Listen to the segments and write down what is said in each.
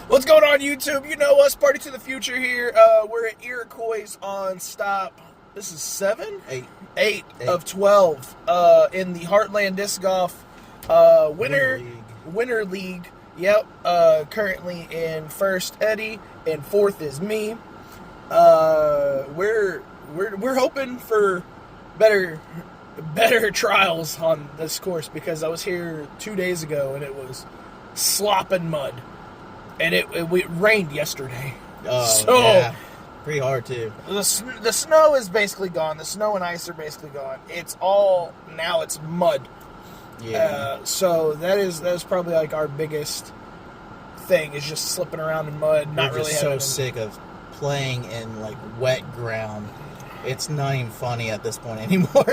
What's going on, YouTube? You know us, Party to the Future here. We're at Iroquois on stop. This is 7? 8 of 12 in the Heartland Disc Golf Winter League. Yep. Currently in first, Eddie, and fourth is me. We're hoping for better trials on this course because I was here 2 days ago and it was slopping mud. And it rained yesterday. Oh, yeah. Pretty hard, too. The snow is basically gone. The snow and ice are basically gone. Now it's mud. Yeah. So that is probably like our biggest thing is just slipping around in mud. We're just so sick of playing in, like, wet ground. It's not even funny at this point anymore.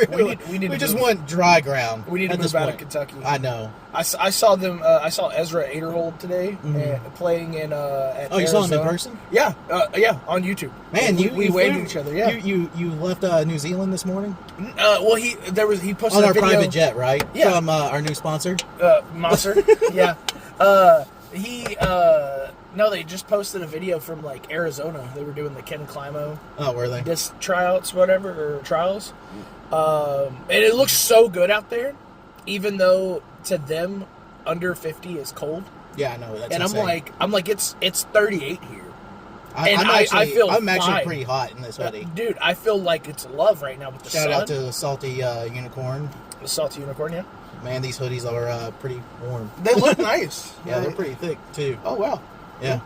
We just want dry ground. We need to move out of Kentucky. I know. I saw them. I saw Ezra Aderhold today playing in. At you saw him in person? Yeah, on YouTube. Man, we waved at each other. Yeah, you left New Zealand this morning. Well, he posted on a our video. private jet, right? Yeah, from our new sponsor, Monster. Yeah, No, they just posted a video from, like, Arizona. They were doing the Ken Climo. Oh, were they? Disc tryouts, whatever, or trials. And it looks so good out there, even though to them, under 50 is cold. Yeah, I know. That's and insane. I'm like, it's 38 here. I feel I'm actually fine. pretty hot in this hoodie. Dude, I feel like it's love right now with the sun. Shout out to the Salty Unicorn. The Salty Unicorn, yeah. Man, these hoodies are pretty warm. They look nice. Yeah, they're pretty thick, too. Oh, wow. Yeah.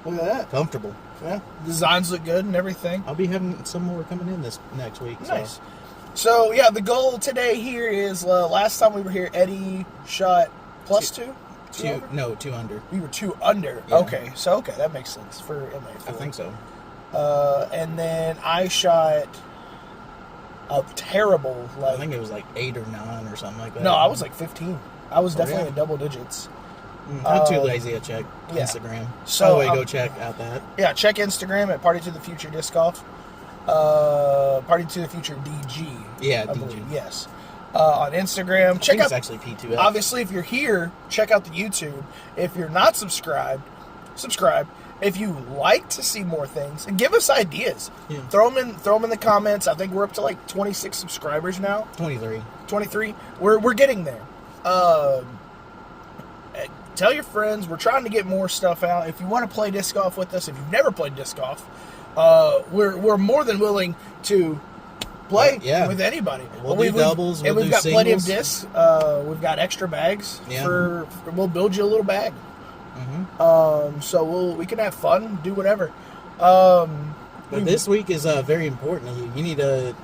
Look at that. Comfortable. Yeah. Designs look good and everything. I'll be having some more coming in this next week. Nice. So, yeah, the goal today here is, last time we were here, Eddie shot plus two? Two under. We were 2 under. Yeah. Okay, so, that makes sense for MA4. I think so. And then I shot a terrible, I think it was like 8 or 9 or something like that. No, I was like 15. I was definitely in double digits. I'm too lazy to check Instagram. So by the way, go check out that. Yeah, check Instagram at Party to the Future Disc Golf. Party to the Future DG. Yeah, I DG. believe, yes. On Instagram. I think it's actually P2F. Obviously, if you're here, check out the YouTube. If you're not subscribed, subscribe. If you like to see more things, and give us ideas. Yeah. Throw them in the comments. I think we're up to like 26 subscribers now. 23. We're getting there. Tell your friends. We're trying to get more stuff out. If you want to play disc golf with us, if you've never played disc golf, we're more than willing to play with anybody. We'll do doubles. And we've got singles. plenty of discs. We've got extra bags. Yeah. We'll build you a little bag. Mm-hmm. So we can have fun, do whatever. But this week is very important. You need to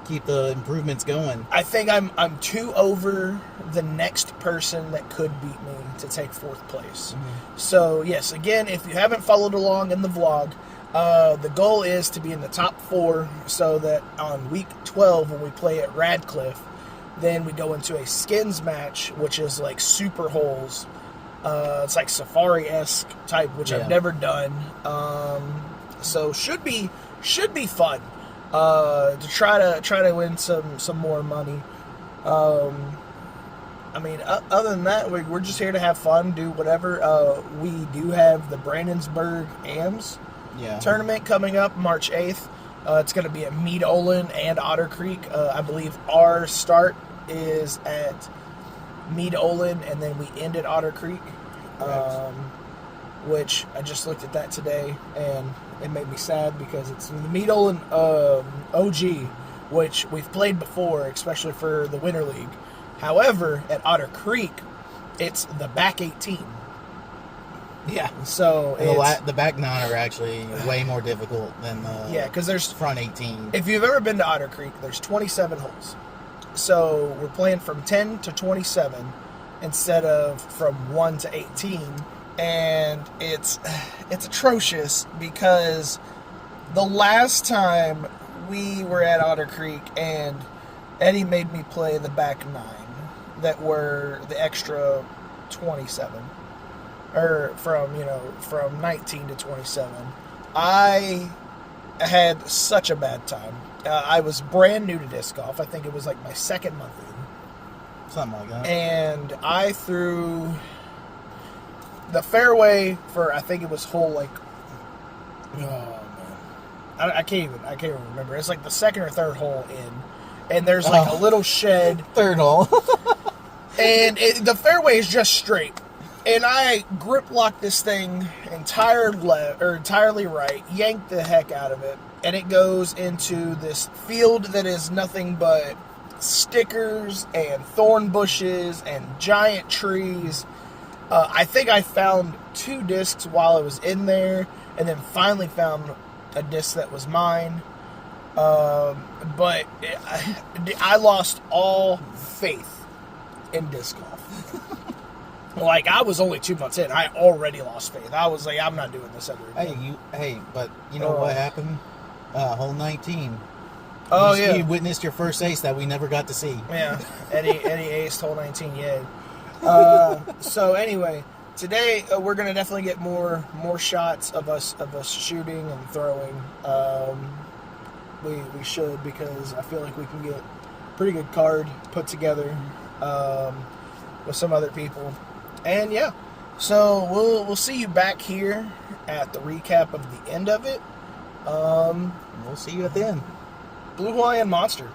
keep the improvements going. I think I'm 2 over the next person that could beat me to take 4th place. Mm-hmm. So yes, again, if you haven't followed along in the vlog, the goal is to be in the top 4 so that on week 12 when we play at Radcliffe, then we go into a skins match, which is like super holes. It's like safari-esque type, which I've never done. So should be fun. To try to win some more money. I mean, other than that, we're just here to have fun, do whatever. We do have the Brandonsburg AMS tournament coming up March 8th. It's going to be at Mead Olin and Otter Creek. I believe our start is at Mead Olin, and then we end at Otter Creek. Which I just looked at that today, and it made me sad because it's the Mead Olin OG, which we've played before, especially for the Winter League. However, at Otter Creek, it's the back 18. Yeah. So the back 9 are actually way more difficult than the because there's front 18. If you've ever been to Otter Creek, there's 27 holes. So we're playing from 10 to 27 instead of from 1 to 18. And it's atrocious because the last time we were at Otter Creek and Eddie made me play the back 9 that were the extra 27 or from 19 to 27. I had such a bad time. I was brand new to disc golf. I think it was like my 2nd month in. Something like that. And I threw the fairway for, I think it was hole like, oh man, I can't even remember. It's like the second or third hole in, and there's like a little shed. Third hole. And the fairway is just straight. And I grip locked this thing entirely right, yanked the heck out of it, and it goes into this field that is nothing but stickers and thorn bushes and giant trees. I think I found 2 discs while I was in there, and then finally found a disc that was mine. But I lost all faith in disc golf. Like, I was only 2 months in. I already lost faith. I was like, I'm not doing this ever again. But you know what happened? Hole 19. Oh, yeah. You witnessed your first ace that we never got to see. Yeah. Eddie aced hole 19, yay. So anyway, today we're going to definitely get more shots of us shooting and throwing. We should, because I feel like we can get a pretty good card put together with some other people. And yeah, so we'll see you back here at the recap of the end of it. We'll see you at the end. Blue Hawaiian Monster.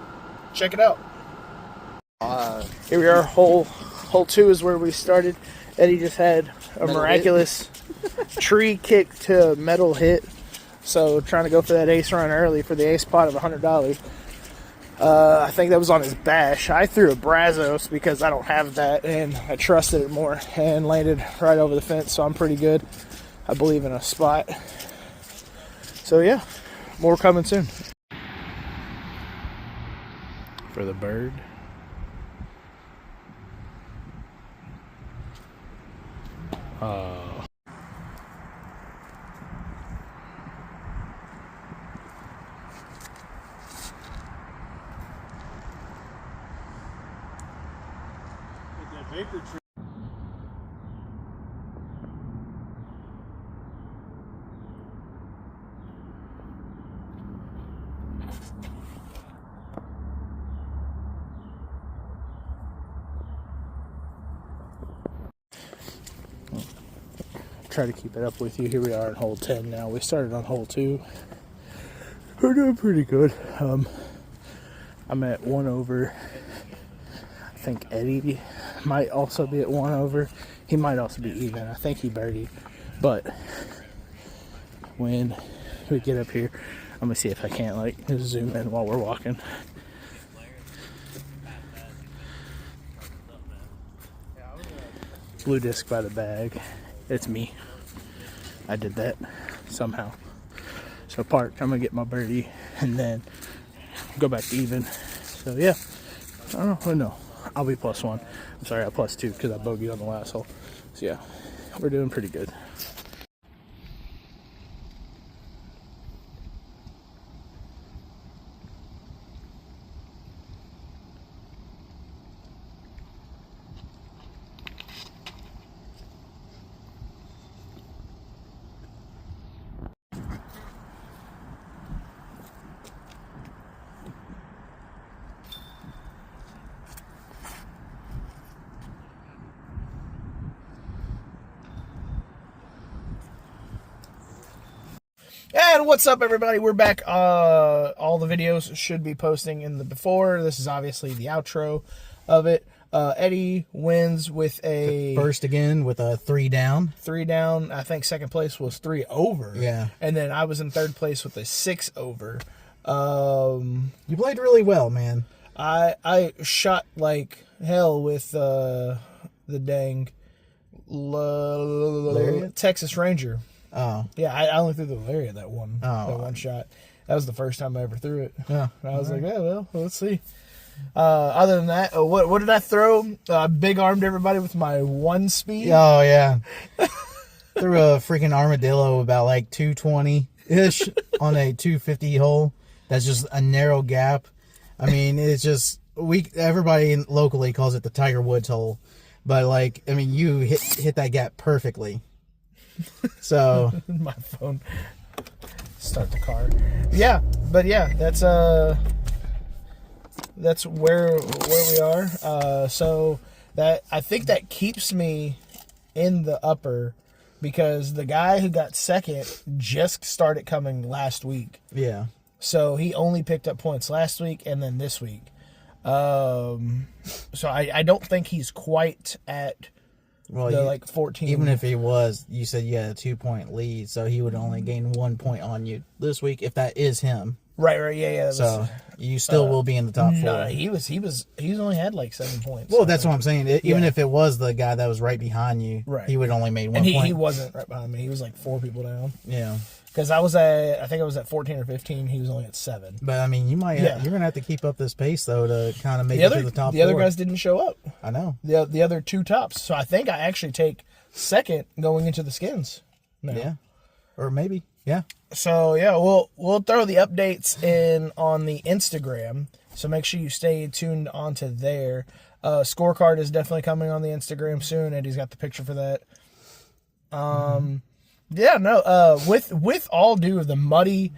Check it out. Here we are. Hole 2 is where we started. Eddie just had a miraculous tree kick to metal hit. So trying to go for that ace run early for the ace pot of $100. I think that was on his bash. I threw a Brazos because I don't have that, and I trusted it more, and landed right over the fence, so I'm pretty good. I believe in a spot. So yeah, more coming soon. For the bird. Vapor tree. Try to keep it up with you. Here we are in hole 10 now. We started on hole 2. We're doing pretty good. I'm at 1 over. I think Eddie might also be at 1 over. He might also be even. I think he birdied. But when we get up here, I'm gonna see if I can't like zoom in while we're walking. Blue disc by the bag. It's me. I did that somehow. So park. I'm gonna get my birdie and then go back to even. So yeah, I don't know. I'll be +1. I'm sorry, I +2 because I bogeyed on the last hole. So yeah, we're doing pretty good. And what's up, everybody? We're back. All the videos should be posting in the before. This is obviously the outro of it. Eddie wins with a First again with a 3 down. 3 down. I think second place was 3 over. Yeah. And then I was in third place with a 6 over. You played really well, man. I shot like hell with the dang Texas Ranger. Oh. Yeah, I only threw the Lariat that one shot. That was the first time I ever threw it. Yeah. I was like, yeah, well, let's see. Other than that, what did I throw? Big armed everybody with my 1 speed. Oh, yeah. Threw a freaking armadillo about like 220-ish on a 250 hole. That's just a narrow gap. I mean, it's just, everybody locally calls it the Tiger Woods hole. But, like, I mean, you hit that gap perfectly. So my phone. Start the car. Yeah, but yeah, that's where we are. So that I think that keeps me in the upper because the guy who got second just started coming last week. Yeah. So he only picked up points last week and then this week. So I don't think he's quite at the 14. Even if he was, you said you had a 2-point lead, so he would only gain 1 point on you this week if that is him. Right, yeah. So you still will be in the top 4. No, he's only had like 7 points. Well, that's what I'm saying. Even if it was the guy that was right behind you, he would only made 1 and point. He wasn't right behind me. He was like 4 people down. Yeah. Because I think I was at 14 or 15. He was only at 7. But I mean, you're gonna have to keep up this pace though to kind of make it to the top. The other guys didn't show up. I know. The other 2 tops. So I think I actually take second going into the skins. Now. Yeah. Or maybe. Yeah. So yeah, we'll throw the updates in on the Instagram. So make sure you stay tuned onto there. Scorecard is definitely coming on the Instagram soon. Eddie's got the picture for that. Yeah, no. With all due of the muddy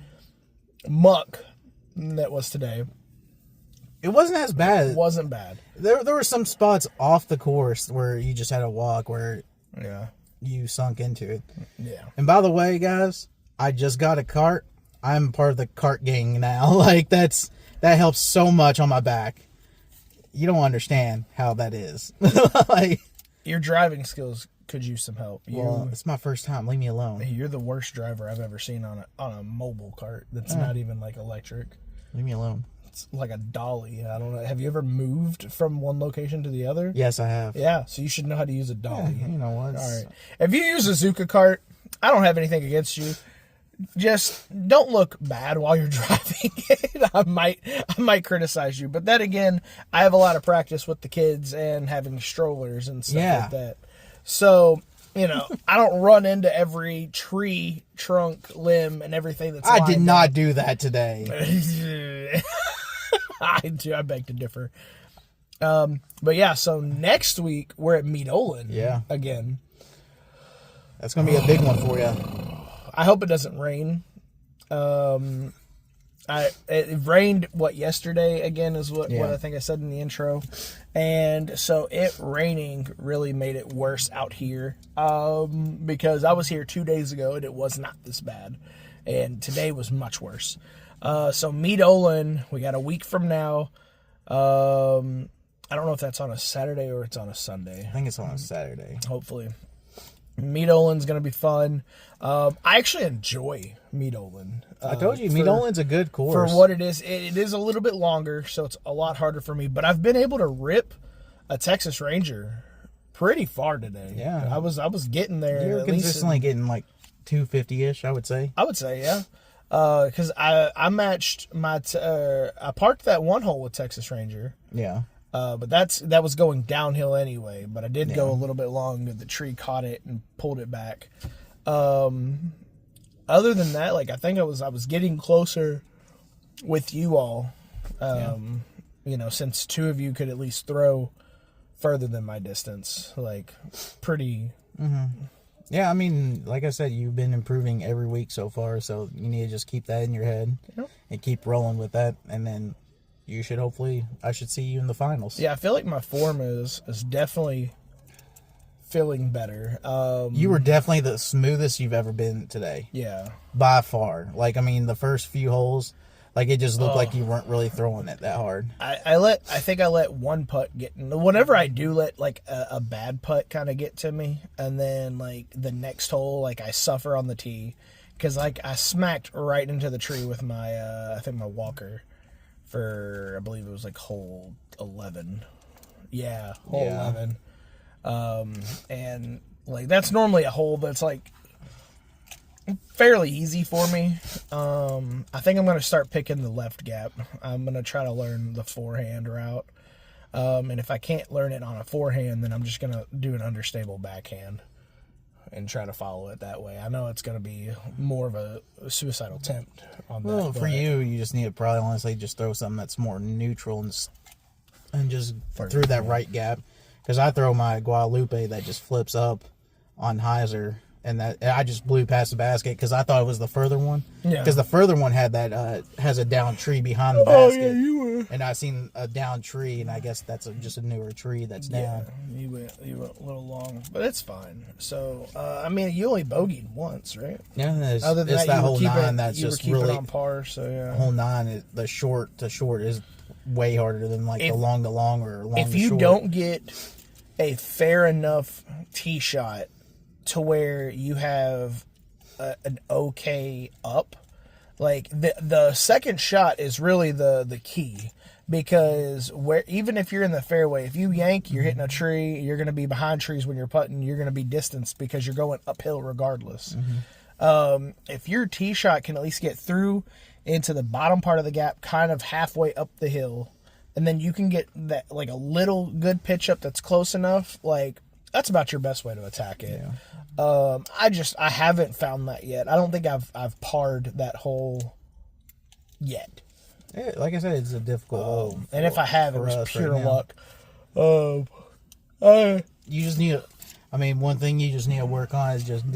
muck that was today, it wasn't as bad. It wasn't bad. There were some spots off the course where you just had to walk where you sunk into it. Yeah. And by the way, guys, I just got a cart. I'm part of the cart gang now. Like that helps so much on my back. You don't understand how that is. Like, your driving skills could use some help. Well, it's my first time. Leave me alone. You're the worst driver I've ever seen on a mobile cart that's not even like electric. Leave me alone. It's like a dolly. I don't know. Have you ever moved from one location to the other? Yes, I have. Yeah, so you should know how to use a dolly. Yeah, you know what? All right. If you use a Zuka cart, I don't have anything against you. Just don't look bad while you're driving it. I might criticize you, but then again, I have a lot of practice with the kids and having strollers and stuff like that. So, I don't run into every tree, trunk, limb, and everything that's I did not do that today. I beg to differ. But yeah, so next week we're at Meet Olin. Yeah. Again. That's going to be a big one for you. I hope it doesn't rain. It rained yesterday again is what I think I said in the intro, and so it raining really made it worse out here. Because I was here 2 days ago and it was not this bad, and today was much worse. So Meet Olin, we got a week from now. I don't know if that's on a Saturday or it's on a Sunday. I think it's on a Saturday. Hopefully. Meet Olin's going to be fun. I actually enjoy Meet Olin. I told you, Meet Olin's a good course. For what it is. It is a little bit longer, so it's a lot harder for me. But I've been able to rip a Texas Ranger pretty far today. Yeah. I was getting there. You're consistently getting like 250-ish, I would say. I would say, yeah. Because I matched I parked that one hole with Texas Ranger. Yeah. But that was going downhill anyway. But I did go a little bit long. The tree caught it and pulled it back. Other than that, I think I was getting closer with you all. Since 2 of you could at least throw further than my distance, pretty. Mm-hmm. Yeah, I mean, like I said, you've been improving every week so far, so you need to just keep that in your head and keep rolling with that, and then I should see you in the finals. Yeah, I feel like my form is definitely feeling better. You were definitely the smoothest you've ever been today. Yeah. By far. The first few holes, it just looked like you weren't really throwing it that hard. I think I let one putt get, whenever I do let a bad putt kind of get to me, and then the next hole, I suffer on the tee, because I smacked right into the tree with my, I think my walker. For, I believe it was hole 11. Yeah, hole 11. And that's normally a hole that's fairly easy for me. I think I'm going to start picking the left gap. I'm going to try to learn the forehand route. And if I can't learn it on a forehand, then I'm just going to do an understable backhand and try to follow it that way. I know it's going to be more of a suicidal attempt on that. Well, for you just need to probably honestly just throw something that's more neutral and just through that right gap. Because I throw my Guadalupe that just flips up on hyzer, and that I just blew past the basket because I thought it was the further one. Yeah. Because the further one had that has a down tree behind the Oh basket. yeah, you were. And I seen a down tree, and I guess that's just a newer tree that's down. Yeah, you went a little long, but it's fine. So I mean, you only bogeyed once, right? Yeah, Other than it's that, that whole nine that's you just were keeping really on par. So yeah, whole nine. The short is way harder than like the long to long or long if to you short. don't get a fair enough tee shot to where you have an okay up, like the second shot is really the key, because where even if you're in the fairway, if you yank, you're hitting a tree, you're going to be behind trees when you're putting, you're going to be distanced because you're going uphill regardless. If your tee shot can at least get through into the bottom part of the gap, kind of halfway up the hill, and then you can get that like a little good pitch up that's close enough, like that's about your best way to attack it. Yeah. I haven't found that yet. I don't think I've parred that hole yet. Yeah, like I said, it's a difficult hole. And if I have, it for was us pure right now. luck. You just need one thing you just need to work on is just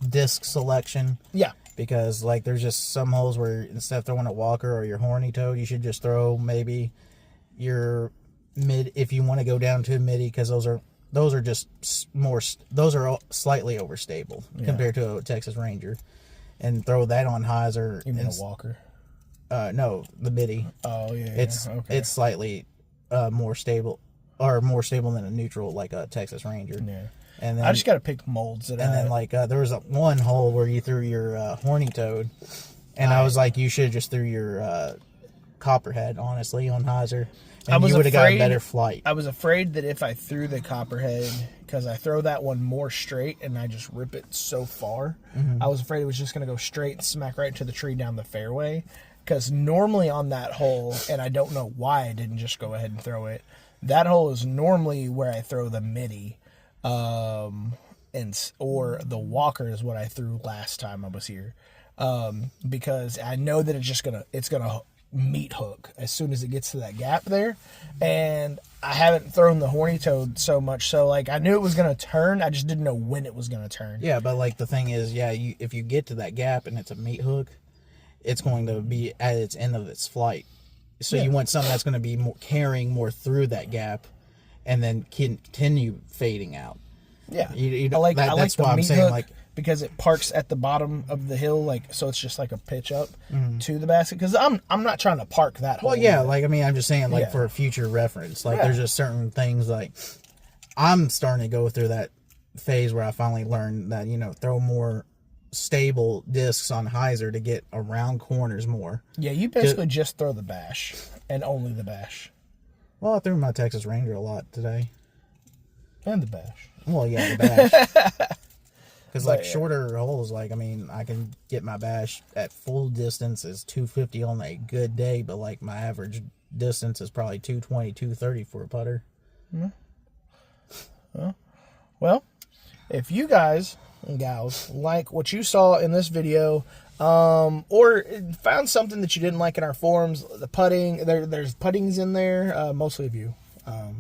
disc selection. Yeah. Because like there's just some holes where instead of throwing a walker or your horny toad, you should just throw maybe your mid if you want to go down to a midi, because those are just those are slightly overstable compared to a Texas Ranger, and throw that on hyzer. You mean a walker? No, the midi. Oh yeah. It's slightly more stable than a neutral like a Texas Ranger. Yeah. And then I just got to pick molds that. And then like there was one hole where you threw your horny toad, and I was like, you should have just threw your copperhead honestly on hyzer, and you would have got a better flight. I was afraid that if I threw the copperhead, because I throw that one more straight and I just rip it so far, I was afraid it was just going to go straight and smack right into the tree down the fairway. Because normally on that hole, and I don't know why I didn't just go ahead and throw it, that hole is normally where I throw the midi. Or the walker is what I threw last time I was here, because I know that it's gonna meat hook as soon as it gets to that gap there, and I haven't thrown the horny toad so much, so like I knew it was gonna turn, I just didn't know when it was gonna turn. Yeah, but like the thing is, if you get to that gap and it's a meat hook, it's going to be at its end of its flight, so you want something that's going to be carrying more through that gap, and then continue fading out. Yeah, I like that's the why I'm meat saying hook, like because it parks at the bottom of the hill, like so it's just like a pitch up to the basket. Because I'm not trying to park that hole. well, yeah, like I mean, I'm just saying like for future reference, like there's just certain things like I'm starting to go through that phase where I finally learned that throw more stable discs on hyzer to get around corners more. Yeah, you basically just throw the bash and only the bash. Well, I threw my Texas Ranger a lot today. And the bash. Well, yeah, the bash. Because like shorter holes, like I mean, I can get my bash at full distance is 250 on a good day, but like my average distance is probably 220, 230 for a putter. Well, if you guys and gals like what you saw in this video, or found something that you didn't like in our forums, the putting, there's puttings in there, mostly of you. Oh,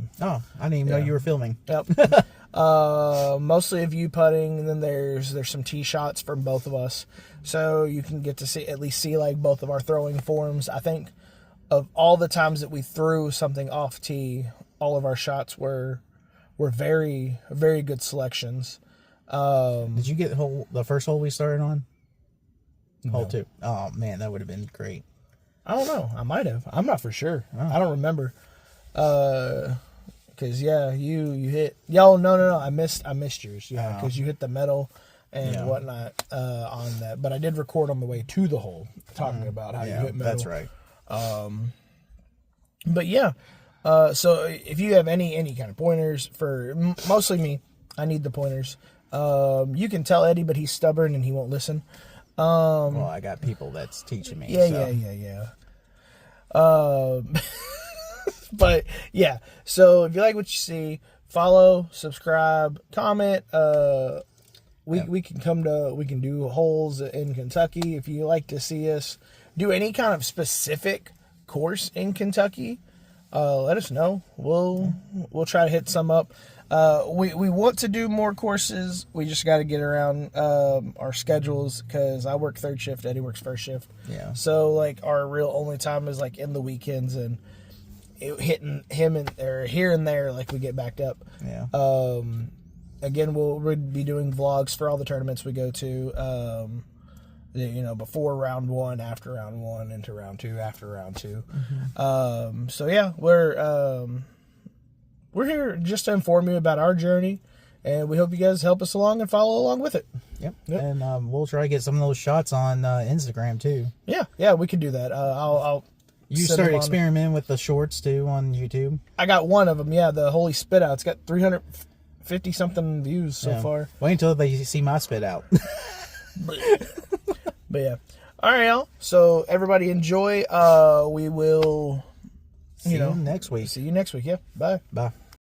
I didn't even know you were filming. Yep. Mostly of you putting, and then there's some tee shots from both of us, so you can get to at least see like both of our throwing forms. I think of all the times that we threw something off tee, all of our shots were very, very good selections. Did you get the first hole we started on? No. Hole 2. Oh man, that would have been great. I don't know. I might have. I'm not for sure. I don't remember. Cause you hit. No. I missed yours. Yeah, because you hit the metal and whatnot on that. But I did record on the way to the hole talking about how you hit metal. That's right. But yeah. So if you have any kind of pointers for mostly me, I need the pointers. You can tell Eddie, but he's stubborn and he won't listen. Well, I got people that's teaching me. Yeah. But yeah, so if you like what you see, follow, subscribe, comment. We can do holes in Kentucky. If you like to see us do any kind of specific course in Kentucky, let us know. We'll try to hit some up. We want to do more courses. We just got to get around our schedules because I work third shift, Eddie works first shift. Yeah. So like our real only time is like in the weekends and hitting him or here and there like we get backed up. Yeah. Again, we'll be doing vlogs for all the tournaments we go to. Before round 1, after round 1, into round 2, after round 2. Mm-hmm. So yeah, we're here just to inform you about our journey, and we hope you guys help us along and follow along with it. Yep. And we'll try to get some of those shots on Instagram too. Yeah, we can do that. I'll. You start experimenting with the shorts too on YouTube. I got one of them. Yeah, the Holy Spit Out. It's got 350 something views so far. Wait until they see my spit out. But yeah. All right, y'all. So everybody enjoy. We will. See you next week. See you next week. Yeah. Bye. Bye.